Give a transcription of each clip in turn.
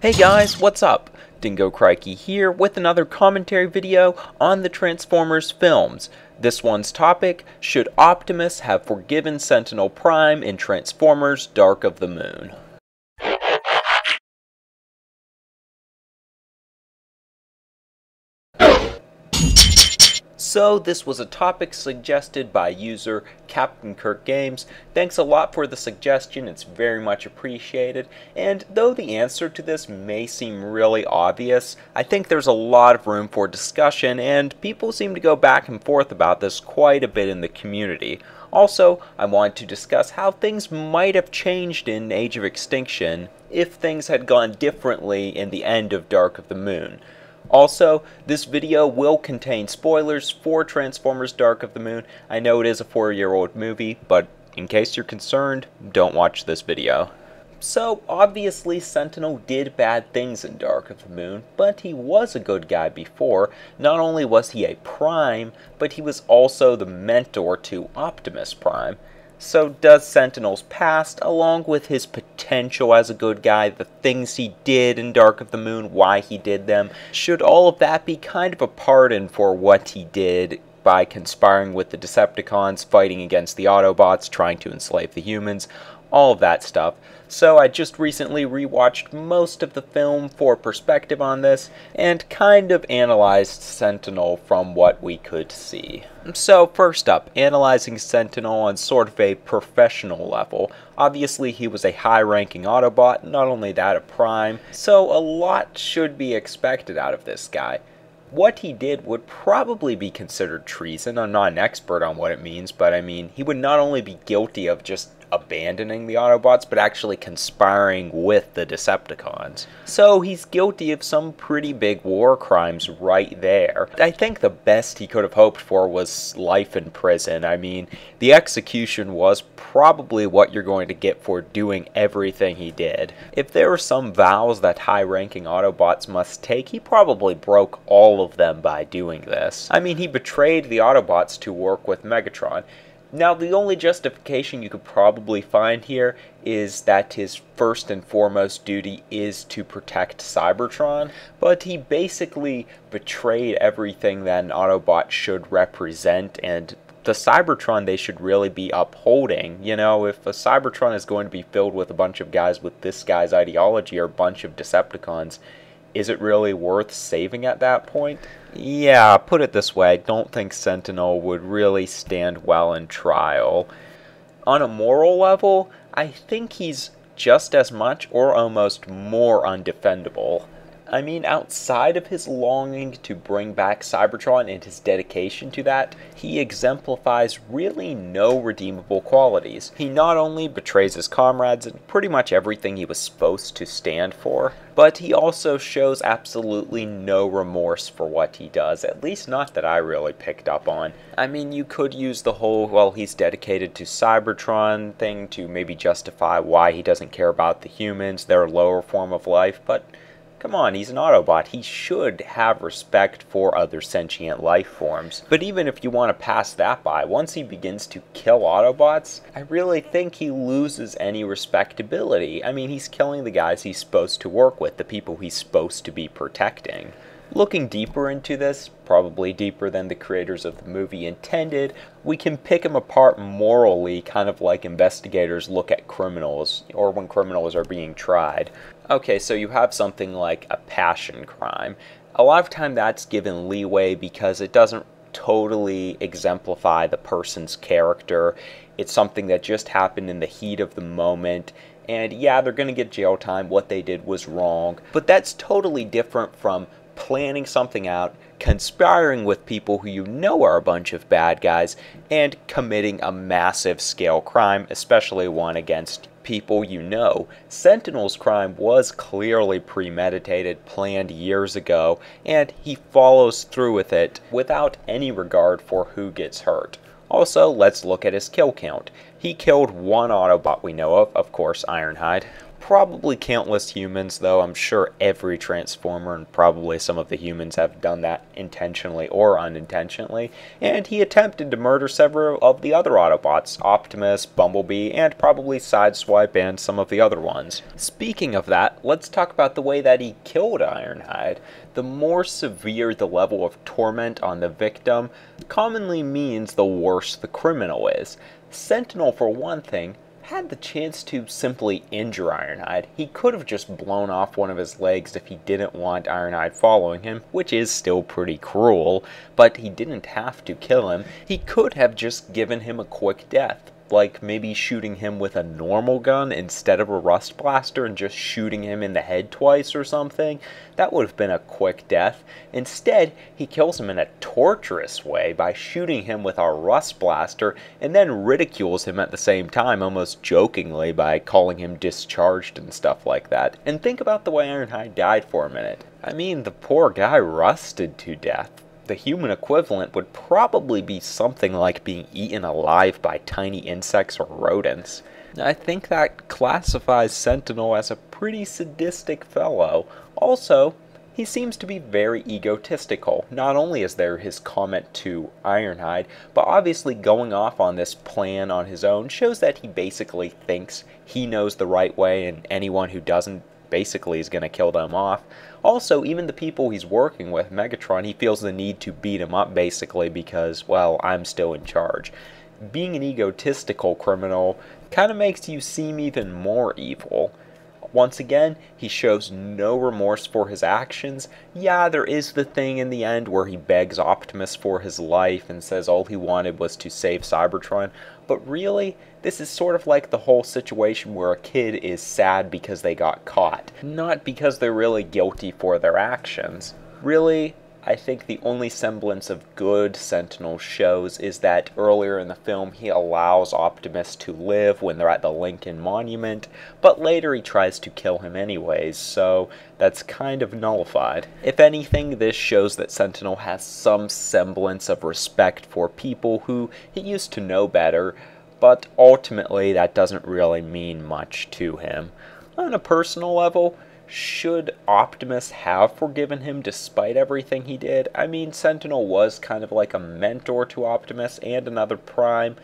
Hey guys, what's up? Dingo Crikey here with another commentary video on the Transformers films. This one's topic, should Optimus have forgiven Sentinel Prime in Transformers Dark of the Moon? So this was a topic suggested by user Captiankirk Games. Thanks a lot for the suggestion, it's very much appreciated. And though the answer to this may seem really obvious, I think there's a lot of room for discussion, and people seem to go back and forth about this quite a bit in the community. Also, I want to discuss how things might have changed in Age of Extinction if things had gone differently in the end of Dark of the Moon. Also, this video will contain spoilers for Transformers Dark of the Moon. I know it is a 4-year-old movie, but in case you're concerned, don't watch this video. So, obviously Sentinel did bad things in Dark of the Moon, but he was a good guy before. Not only was he a Prime, but he was also the mentor to Optimus Prime. So does Sentinel's past, along with his potential as a good guy, the things he did in Dark of the Moon, why he did them, should all of that be kind of a pardon for what he did by conspiring with the Decepticons, fighting against the Autobots, trying to enslave the humans, all of that stuff? So I just recently rewatched most of the film for perspective on this, and kind of analyzed Sentinel from what we could see. So first up, analyzing Sentinel on sort of a professional level. Obviously he was a high-ranking Autobot, not only that a Prime, so a lot should be expected out of this guy. What he did would probably be considered treason. I'm not an expert on what it means, but I mean, he would not only be guilty of just abandoning the Autobots, but actually conspiring with the Decepticons. So he's guilty of some pretty big war crimes right there. I think the best he could have hoped for was life in prison. I mean, the execution was probably what you're going to get for doing everything he did. If there were some vows that high-ranking Autobots must take, he probably broke all of them by doing this. I mean, he betrayed the Autobots to work with Megatron. Now, the only justification you could probably find here is that his first and foremost duty is to protect Cybertron, but he basically betrayed everything that an Autobot should represent, and the Cybertron they should really be upholding. You know, if a Cybertron is going to be filled with a bunch of guys with this guy's ideology or a bunch of Decepticons, is it really worth saving at that point? Yeah, put it this way, I don't think Sentinel would really stand well in trial. On a moral level, I think he's just as much or almost more undefendable. I mean, outside of his longing to bring back Cybertron and his dedication to that, he exemplifies really no redeemable qualities. He not only betrays his comrades and pretty much everything he was supposed to stand for, but he also shows absolutely no remorse for what he does, at least not that I really picked up on. I mean, you could use the whole, well, he's dedicated to Cybertron thing to maybe justify why he doesn't care about the humans, their lower form of life, but come on, he's an Autobot. He should have respect for other sentient life forms. But even if you want to pass that by, once he begins to kill Autobots, I really think he loses any respectability. I mean, he's killing the guys he's supposed to work with, the people he's supposed to be protecting. Looking deeper into this, probably deeper than the creators of the movie intended, we can pick him apart morally, kind of like investigators look at criminals, or when criminals are being tried. Okay, so you have something like a passion crime. A lot of time that's given leeway because it doesn't totally exemplify the person's character. It's something that just happened in the heat of the moment, and yeah, they're going to get jail time, what they did was wrong, but that's totally different from planning something out, conspiring with people who you know are a bunch of bad guys, and committing a massive scale crime, especially one against people you know. Sentinel's crime was clearly premeditated, planned years ago, and he follows through with it without any regard for who gets hurt. Also, let's look at his kill count. He killed one Autobot we know of course, Ironhide. Probably countless humans, though I'm sure every Transformer and probably some of the humans have done that intentionally or unintentionally, and he attempted to murder several of the other Autobots, Optimus, Bumblebee, and probably Sideswipe and some of the other ones. Speaking of that, let's talk about the way that he killed Ironhide. The more severe the level of torment on the victim commonly means the worse the criminal is. Sentinel, for one thing, had the chance to simply injure Ironhide. He could have just blown off one of his legs if he didn't want Ironhide following him, which is still pretty cruel, but he didn't have to kill him. He could have just given him a quick death, like maybe shooting him with a normal gun instead of a rust blaster and just shooting him in the head twice or something. That would have been a quick death. Instead, he kills him in a torturous way by shooting him with a rust blaster and then ridicules him at the same time, almost jokingly, by calling him discharged and stuff like that. And think about the way Ironhide died for a minute. I mean, the poor guy rusted to death. The human equivalent would probably be something like being eaten alive by tiny insects or rodents. I think that classifies Sentinel as a pretty sadistic fellow. Also, he seems to be very egotistical. Not only is there his comment to Ironhide, but obviously going off on this plan on his own shows that he basically thinks he knows the right way and anyone who doesn't basically is going to kill them off. Also, even the people he's working with, Megatron, he feels the need to beat him up basically because, well, I'm still in charge. Being an egotistical criminal kind of makes you seem even more evil. Once again, he shows no remorse for his actions. Yeah, there is the thing in the end where he begs Optimus for his life and says all he wanted was to save Cybertron, but really, this is sort of like the whole situation where a kid is sad because they got caught, not because they're really guilty for their actions. Really, I think the only semblance of good Sentinel shows is that earlier in the film he allows Optimus to live when they're at the Lincoln Monument, but later he tries to kill him anyways, so that's kind of nullified. If anything, this shows that Sentinel has some semblance of respect for people who he used to know better, but ultimately that doesn't really mean much to him. On a personal level, should Optimus have forgiven him despite everything he did? I mean, Sentinel was kind of like a mentor to Optimus and another Prime,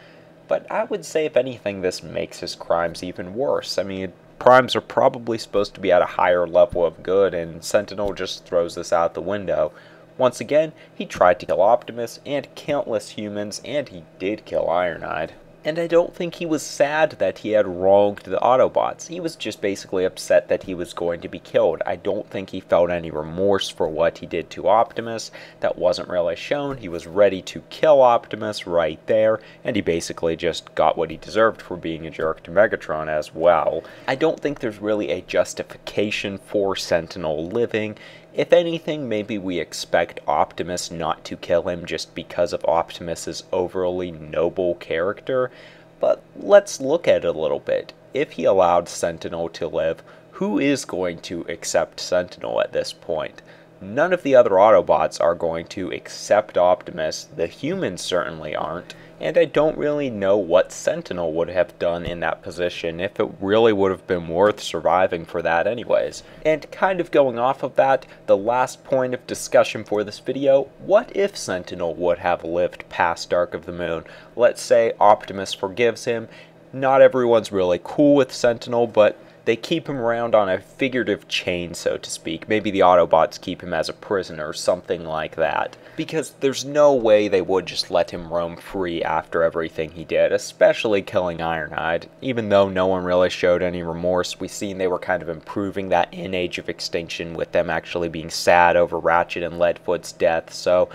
but I would say if anything this makes his crimes even worse. I mean, Primes are probably supposed to be at a higher level of good, and Sentinel just throws this out the window. Once again, he tried to kill Optimus and countless humans, and he did kill Ironhide. And I don't think he was sad that he had wronged the Autobots. He was just basically upset that he was going to be killed. I don't think he felt any remorse for what he did to Optimus. That wasn't really shown. He was ready to kill Optimus right there, and he basically just got what he deserved for being a jerk to Megatron as well. I don't think there's really a justification for Sentinel living. If anything, maybe we expect Optimus not to kill him just because of Optimus's overly noble character, but let's look at it a little bit. If he allowed Sentinel to live, who is going to accept Sentinel at this point? None of the other Autobots are going to accept Optimus, the humans certainly aren't, and I don't really know what Sentinel would have done in that position, if it really would have been worth surviving for that anyways. And kind of going off of that, the last point of discussion for this video, what if Sentinel would have lived past Dark of the Moon? Let's say Optimus forgives him. Not everyone's really cool with Sentinel, but they keep him around on a figurative chain, so to speak. Maybe the Autobots keep him as a prisoner, something like that. Because there's no way they would just let him roam free after everything he did, especially killing Ironhide. Even though no one really showed any remorse, we've seen they were kind of improving that in Age of Extinction with them actually being sad over Ratchet and Leadfoot's death, so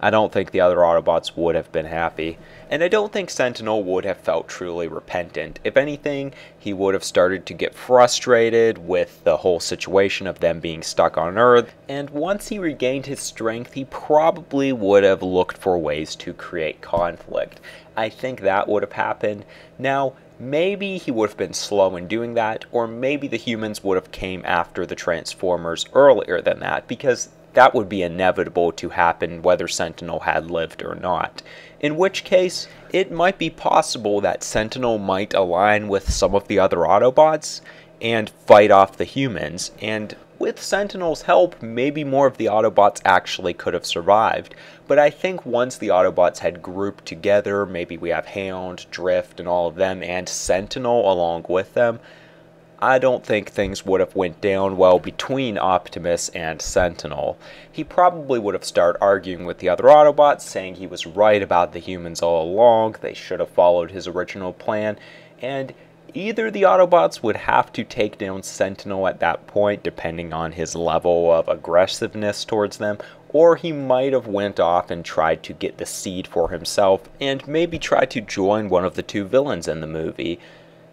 I don't think the other Autobots would have been happy. And I don't think Sentinel would have felt truly repentant. If anything, he would have started to get frustrated with the whole situation of them being stuck on Earth, and once he regained his strength, he probably would have looked for ways to create conflict. I think that would have happened. Now, maybe he would have been slow in doing that, or maybe the humans would have came after the Transformers earlier than that, because that would be inevitable to happen whether Sentinel had lived or not. In which case, it might be possible that Sentinel might align with some of the other Autobots. and fight off the humans, and with Sentinel's help, maybe more of the Autobots actually could have survived. But I think once the Autobots had grouped together, maybe we have Hound, Drift, and all of them, and Sentinel along with them, I don't think things would have went down well between Optimus and Sentinel. He probably would have started arguing with the other Autobots, saying he was right about the humans all along, they should have followed his original plan, and either the Autobots would have to take down Sentinel at that point, depending on his level of aggressiveness towards them, or he might have went off and tried to get the seed for himself, and maybe try to join one of the two villains in the movie.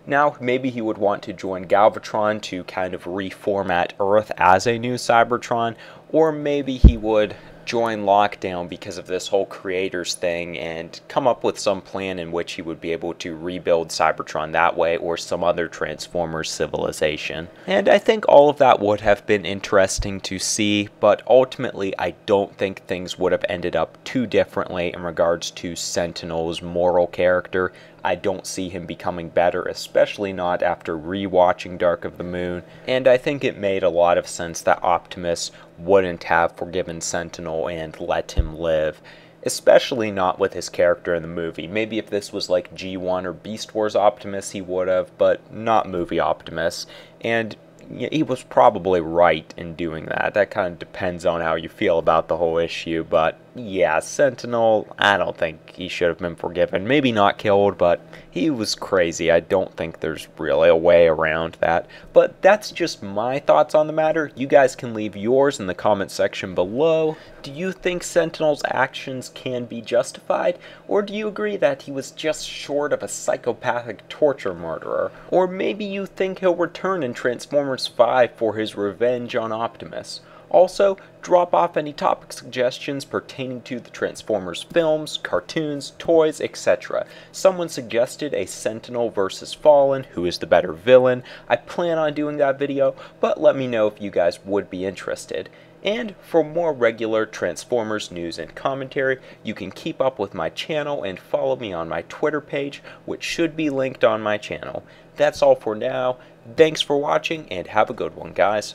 Now, maybe he would want to join Galvatron to kind of reformat Earth as a new Cybertron, or maybe he would join Lockdown because of this whole creators thing and come up with some plan in which he would be able to rebuild Cybertron that way, or some other Transformers civilization. And I think all of that would have been interesting to see, but ultimately I don't think things would have ended up too differently in regards to Sentinel's moral character. I don't see him becoming better, especially not after rewatching Dark of the Moon, and I think it made a lot of sense that Optimus wouldn't have forgiven Sentinel and let him live, especially not with his character in the movie. Maybe if this was like G1 or Beast Wars Optimus he would have, but not movie Optimus, and he was probably right in doing that. That kind of depends on how you feel about the whole issue, but yeah, Sentinel, I don't think he should have been forgiven. Maybe not killed, but he was crazy. I don't think there's really a way around that. But that's just my thoughts on the matter. You guys can leave yours in the comment section below. Do you think Sentinel's actions can be justified? Or do you agree that he was just short of a psychopathic torture murderer? Or maybe you think he'll return in Transformers 5 for his revenge on Optimus? Also, drop off any topic suggestions pertaining to the Transformers films, cartoons, toys, etc. Someone suggested a Sentinel versus Fallen, who is the better villain. I plan on doing that video, but let me know if you guys would be interested. And for more regular Transformers news and commentary, you can keep up with my channel and follow me on my Twitter page, which should be linked on my channel. That's all for now. Thanks for watching, and have a good one, guys.